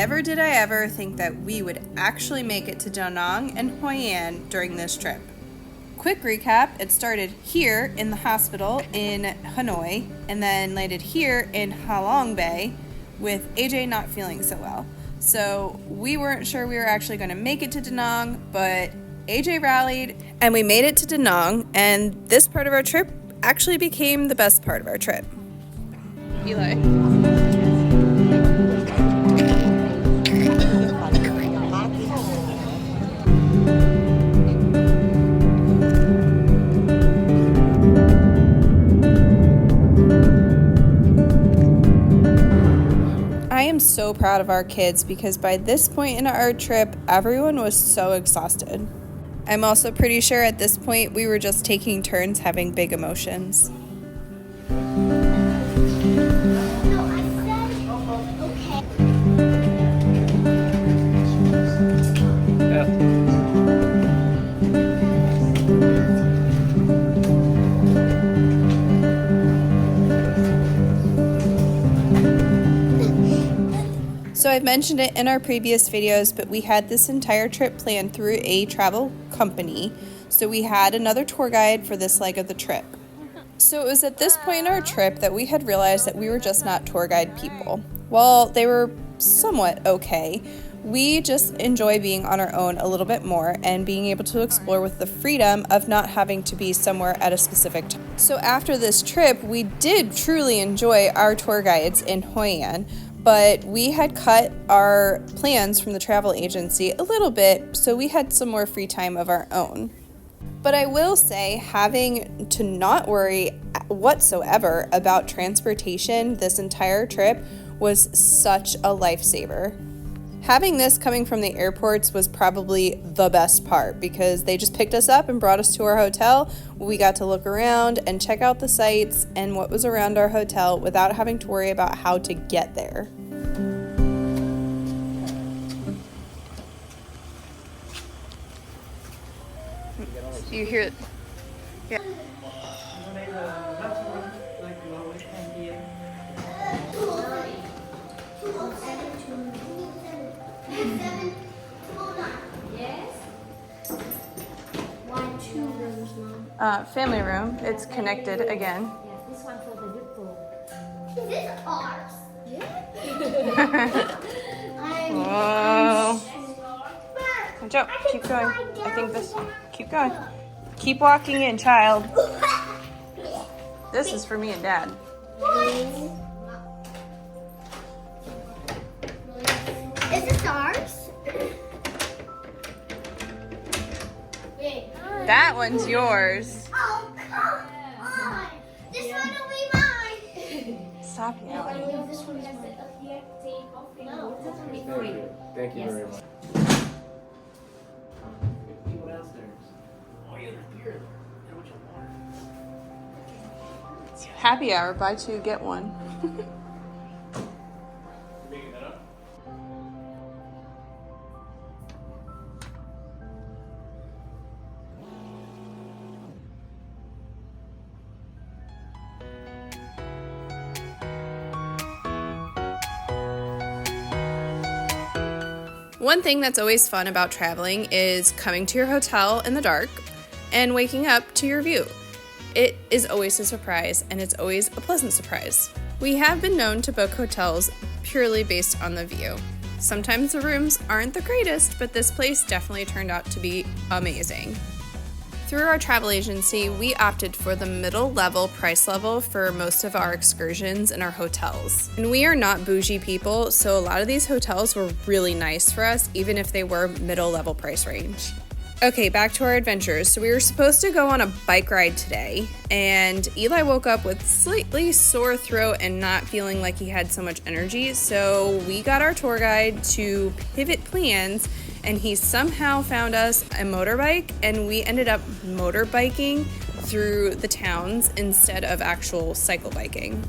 never did I ever think that we would actually make it to Danang and Hoi An during this trip. Quick recap, it started here in the hospital in Hanoi and then landed here in Halong Bay with AJ not feeling so well. So we weren't sure we were actually going to make it to Danang, but AJ rallied and we made it to Danang, and this part of our trip actually became the best part of our trip. Eli. I am so proud of our kids because by this point in our trip, everyone was so exhausted. I'm also pretty sure at this point we were just taking turns having big emotions. So I've mentioned it in our previous videos, but we had this entire trip planned through a travel company. So we had another tour guide for this leg of the trip. So it was at this point in our trip that we had realized that we were just not tour guide people. While they were somewhat okay, we just enjoy being on our own a little bit more and being able to explore with the freedom of not having to be somewhere at a specific time. So after this trip, we did truly enjoy our tour guides in Hoi An, but we had cut our plans from the travel agency a little bit, so we had some more free time of our own. But I will say, having to not worry whatsoever about transportation this entire trip was such a lifesaver. Having this coming from the airports was probably the best part because they just picked us up and brought us to our hotel. We got to look around and check out the sights and what was around our hotel without having to worry about how to get there. You hear it? Yeah. Family room. It's connected again. Yeah, this one for the nipple. Is this ours? Whoa. Joe, keep going. I think this. Keep going. Keep walking in, child. This is for me and Dad. Is this ours? That one's yours. Oh, come on. This one will be mine. Stop yelling. This one is mine. No, this one is mine. Thank you very much. People downstairs. Oh, you have beer there. How much water? Happy hour, buy two, get one. Making that up? One thing that's always fun about traveling is coming to your hotel in the dark and waking up to your view. It is always a surprise, and it's always a pleasant surprise. We have been known to book hotels purely based on the view. Sometimes the rooms aren't the greatest, but this place definitely turned out to be amazing. Through our travel agency, we opted for the middle level price level for most of our excursions and our hotels. And we are not bougie people, so a lot of these hotels were really nice for us, even if they were middle level price range. Okay, back to our adventures. So we were supposed to go on a bike ride today, and Eli woke up with slightly sore throat and not feeling like he had so much energy, so we got our tour guide to pivot plans, and he somehow found us a motorbike, and we ended up motorbiking through the towns instead of actual cycle biking.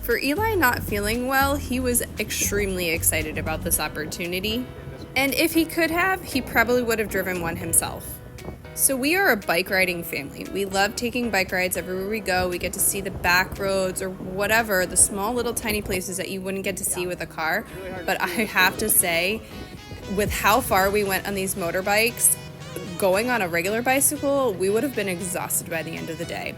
For Eli not feeling well, he was extremely excited about this opportunity, and if he could have, he probably would have driven one himself. So we are a bike riding family. We love taking bike rides everywhere we go. We get to see the back roads or whatever, the small little tiny places that you wouldn't get to see with a car. But I have to say, with how far we went on these motorbikes, going on a regular bicycle, we would have been exhausted by the end of the day.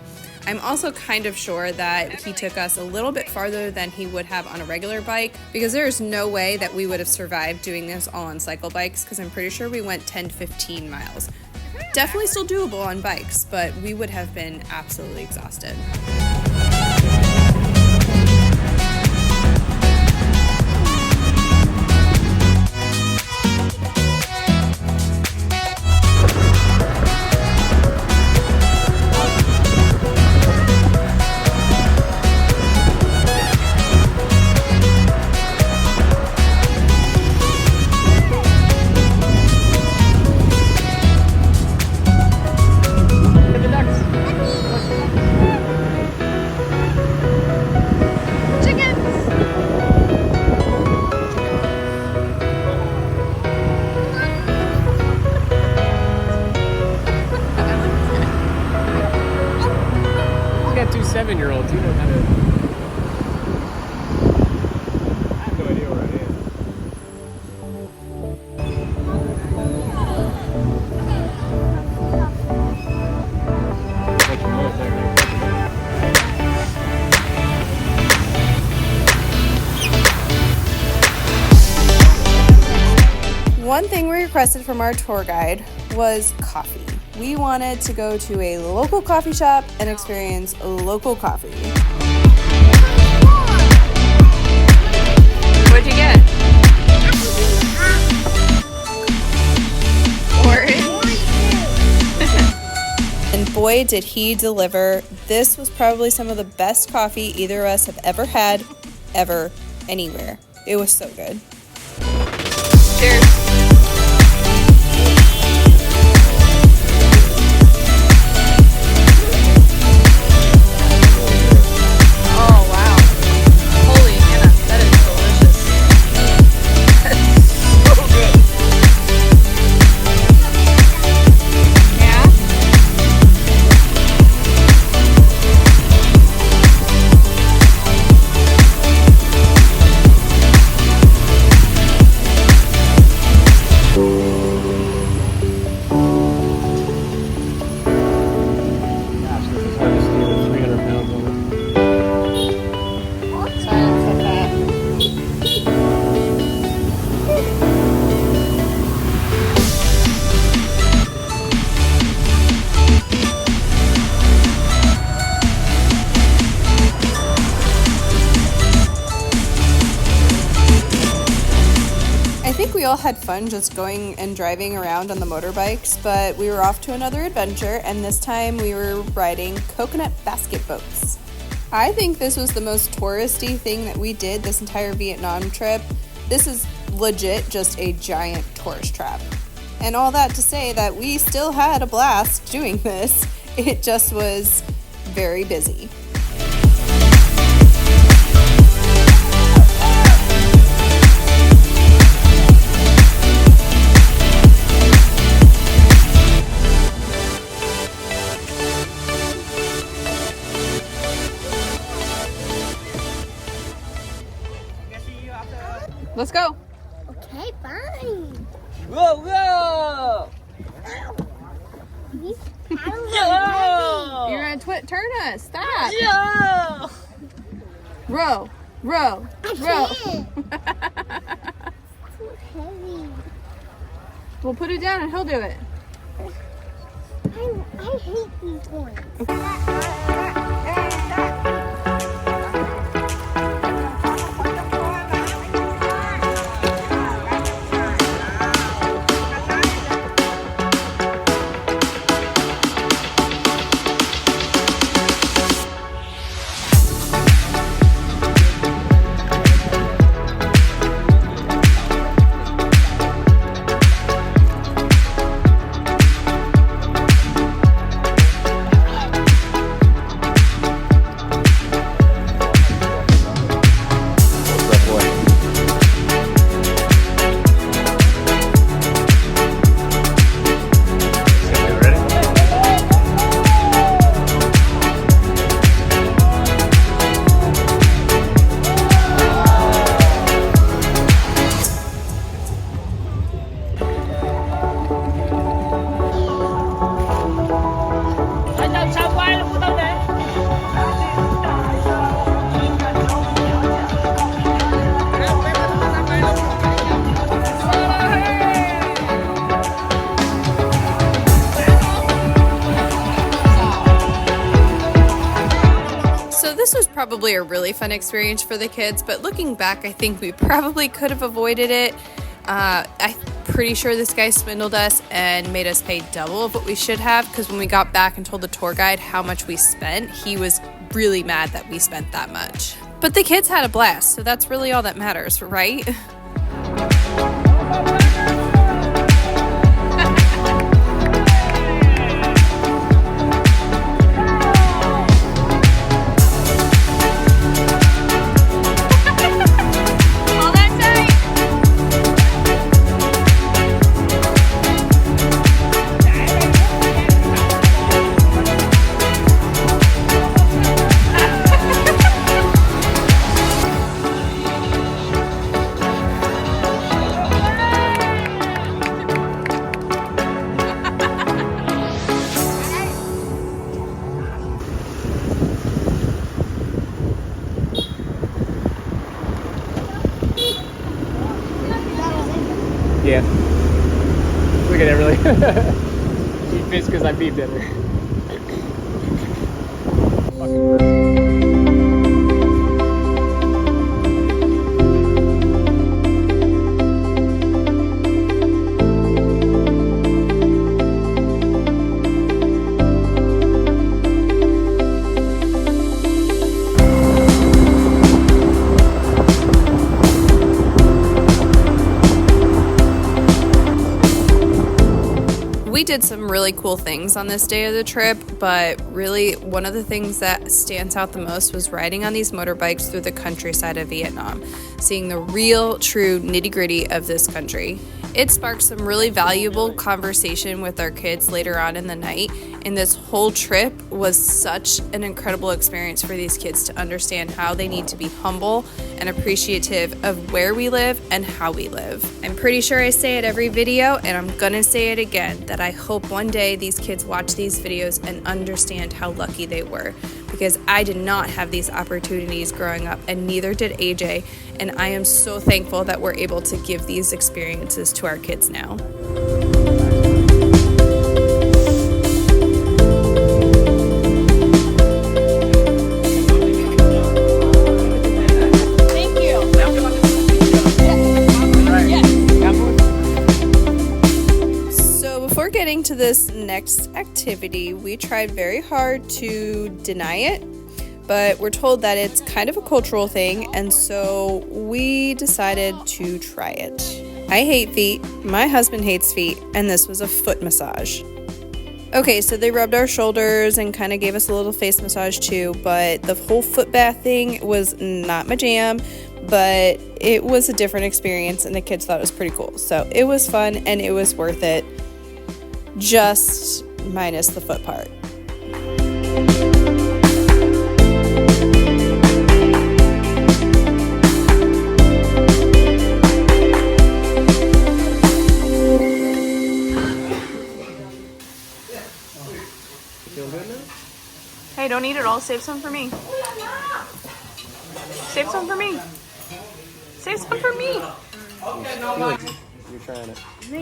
I'm also kind of sure that he took us a little bit farther than he would have on a regular bike, because there's no way that we would have survived doing this all on cycle bikes, because I'm pretty sure we went 10 to 15 miles. Definitely still doable on bikes, but we would have been absolutely exhausted. Two 7-year-olds, you know how to. I have no idea where I am. One thing we requested from our tour guide was coffee. We wanted to go to a local coffee shop and experience local coffee. What'd you get? Orange. And boy, did he deliver. This was probably some of the best coffee either of us have ever had, ever, anywhere. It was so good. Cheers. We all had fun just going and driving around on the motorbikes, but we were off to another adventure, and this time we were riding coconut basket boats. I think this was the most touristy thing that we did this entire Vietnam trip. This is legit just a giant tourist trap. And all that to say that we still had a blast doing this. It just was very busy. Let's go. Okay, fine. Whoa, whoa! You're gonna turn us. Stop. Yeah! Row, row, row. Too heavy. We'll put it down and he'll do it. I hate these ones. probably a really fun experience for the kids, but looking back, I think we probably could have avoided it. I'm pretty sure this guy swindled us and made us pay double of what we should have, because when we got back and told the tour guide how much we spent, he was really mad that we spent that much. But the kids had a blast, so that's really all that matters, right? Yeah. Look at Everly. She pissed because I beeped at her. We did some really cool things on this day of the trip, but really one of the things that stands out the most was riding on these motorbikes through the countryside of Vietnam, seeing the real, true nitty-gritty of this country. It sparked some really valuable conversation with our kids later on in the night, and this whole trip was such an incredible experience for these kids to understand how they need to be humble and appreciative of where we live and how we live. I'm pretty sure I say it every video, and I'm gonna say it again, that I hope one day these kids watch these videos and understand how lucky they were, because I did not have these opportunities growing up, and neither did AJ, and I am so thankful that we're able to give these experiences to our kids now. Before getting to this next activity, we tried very hard to deny it, but we're told that it's kind of a cultural thing, and so we decided to try it. I hate feet, my husband hates feet, and this was a foot massage. Okay, so they rubbed our shoulders and kind of gave us a little face massage too, but the whole foot bath thing was not my jam, but it was a different experience, and the kids thought it was pretty cool. So it was fun, and it was worth it. Just minus the foot part. Hey, don't eat it all. Save some for me. Save some for me. Save some for me. You're trying it. No,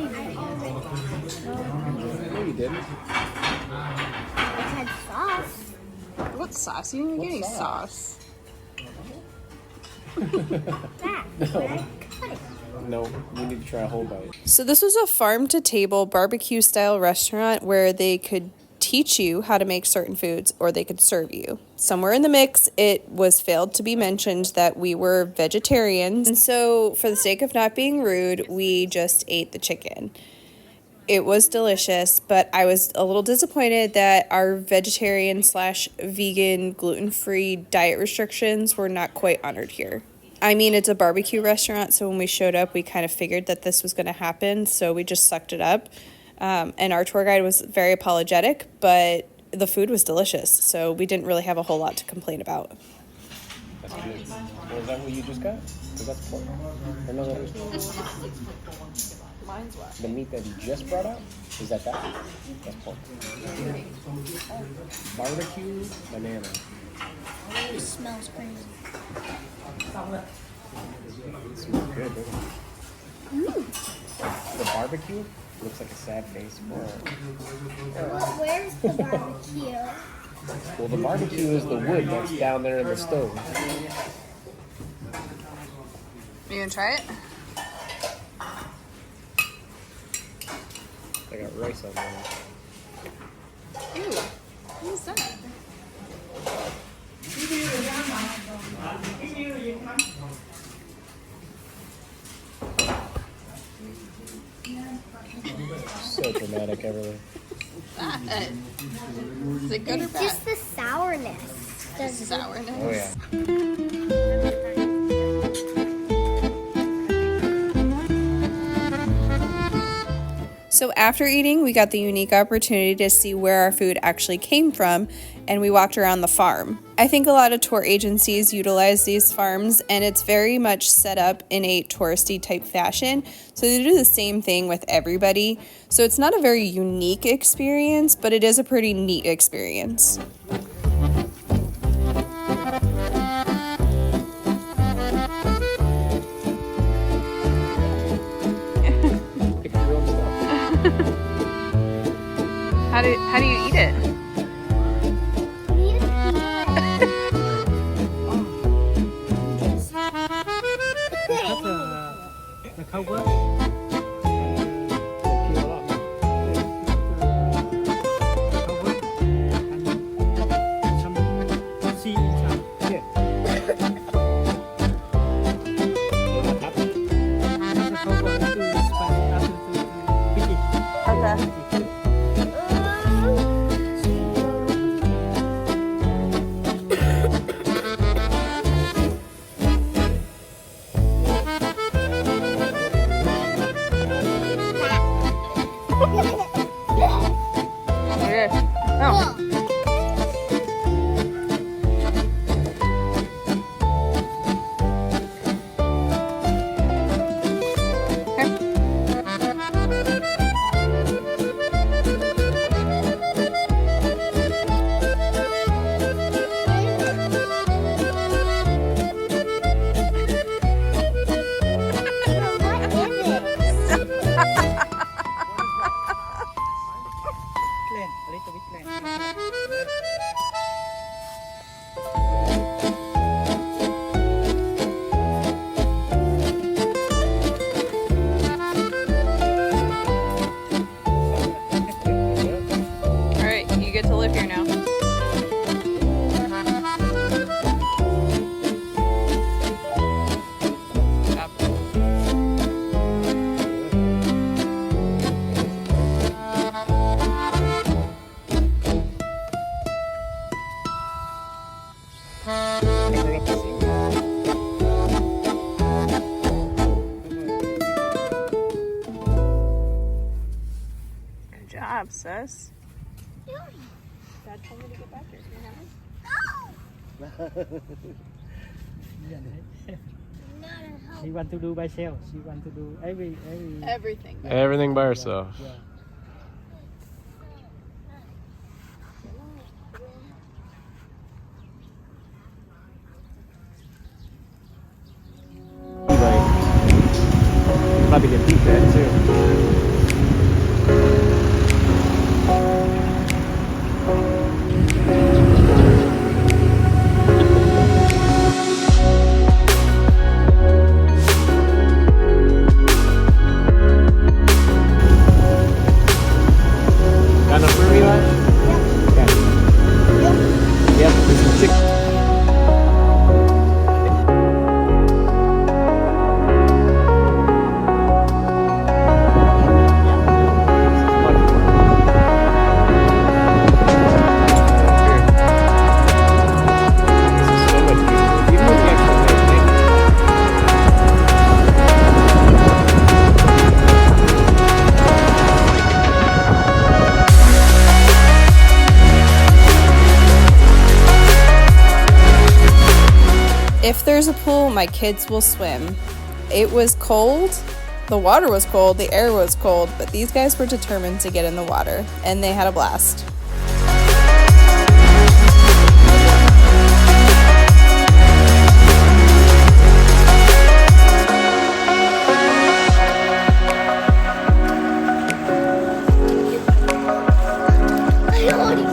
you didn't. it had sauce. What sauce? You didn't even get any sauce. No, you need to try a whole bite. So this was a farm-to-table barbecue-style restaurant where they could teach you how to make certain foods, or they could serve you. Somewhere in the mix, it was failed to be mentioned that we were vegetarians, and so for the sake of not being rude, we just ate the chicken. It was delicious, but I was a little disappointed that our vegetarian/vegan gluten-free diet restrictions were not quite honored here. I mean, it's a barbecue restaurant, so when we showed up, we kind of figured that this was going to happen, so we just sucked it up. And our tour guide was very apologetic, but the food was delicious, so we didn't really have a whole lot to complain about. That's good. Well, is that what you just got? Because that's pork. Or no, that was... Mine's what? The meat that you just brought out? Is that? That's pork. Barbecue banana. It smells crazy. It smells good, doesn't it? The barbecue looks like a sad face for Well, where's the barbecue? Well, the barbecue is the wood that's down there in the stove. You gonna try it? I got rice on there. Ew. What is that? So dramatic, Everly. Is it good or It's bad? just the sourness. The sourness. Oh yeah. So after eating, we got the unique opportunity to see where our food actually came from, and we walked around the farm. I think a lot of tour agencies utilize these farms, and it's very much set up in a touristy type fashion. So they do the same thing with everybody. So it's not a very unique experience, but it is a pretty neat experience. Pick your own stuff. How do you eat it? The cover. Peel it off. Some seed inside. Yeah. The cover to spice after to pick it. Okay. Okay. Oh. Plain, a little bit plain. All right, you get to live here now. Stop. Cover up the sink. Good job, sis. Dad told me to get back here. Can you have it? She want to do by herself. She want to do every. Everything. Everything by herself. Yeah. Probably get beat that too. Got enough room, Eli? Yeah. Yep. There's some chicken. If there's a pool, my kids will swim. It was cold, the water was cold, the air was cold, but these guys were determined to get in the water, and they had a blast. I already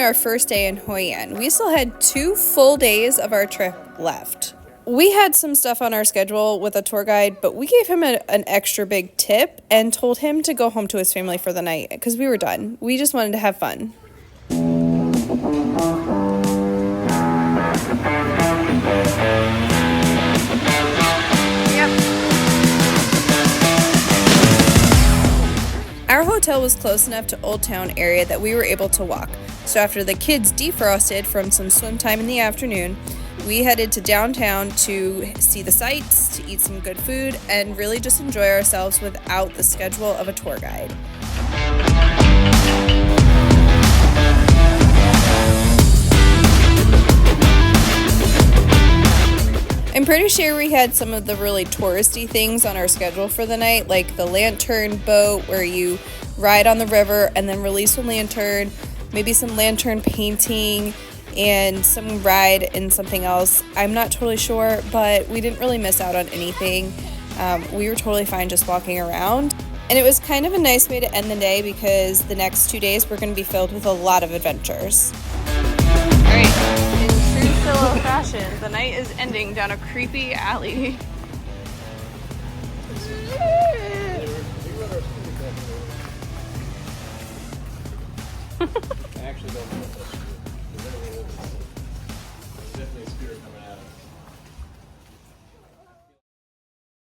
our first day in Hoi An. We still had 2 full days of our trip left. We had some stuff on our schedule with a tour guide, but we gave him an extra big tip and told him to go home to his family for the night because we were done. We just wanted to have fun. Our hotel was close enough to Old Town area that we were able to walk. So after the kids defrosted from some swim time in the afternoon, we headed to downtown to see the sights, to eat some good food, and really just enjoy ourselves without the schedule of a tour guide. I'm pretty sure we had some of the really touristy things on our schedule for the night, like the lantern boat where you ride on the river and then release a lantern, maybe some lantern painting, and some ride in something else. I'm not totally sure, but we didn't really miss out on anything. We were totally fine just walking around. And it was kind of a nice way to end the day because the next 2 days were going to be filled with a lot of adventures. All right. In true Philo fashion, the night is ending down a creepy alley. I actually don't know if that's true. There's definitely a scooter coming out.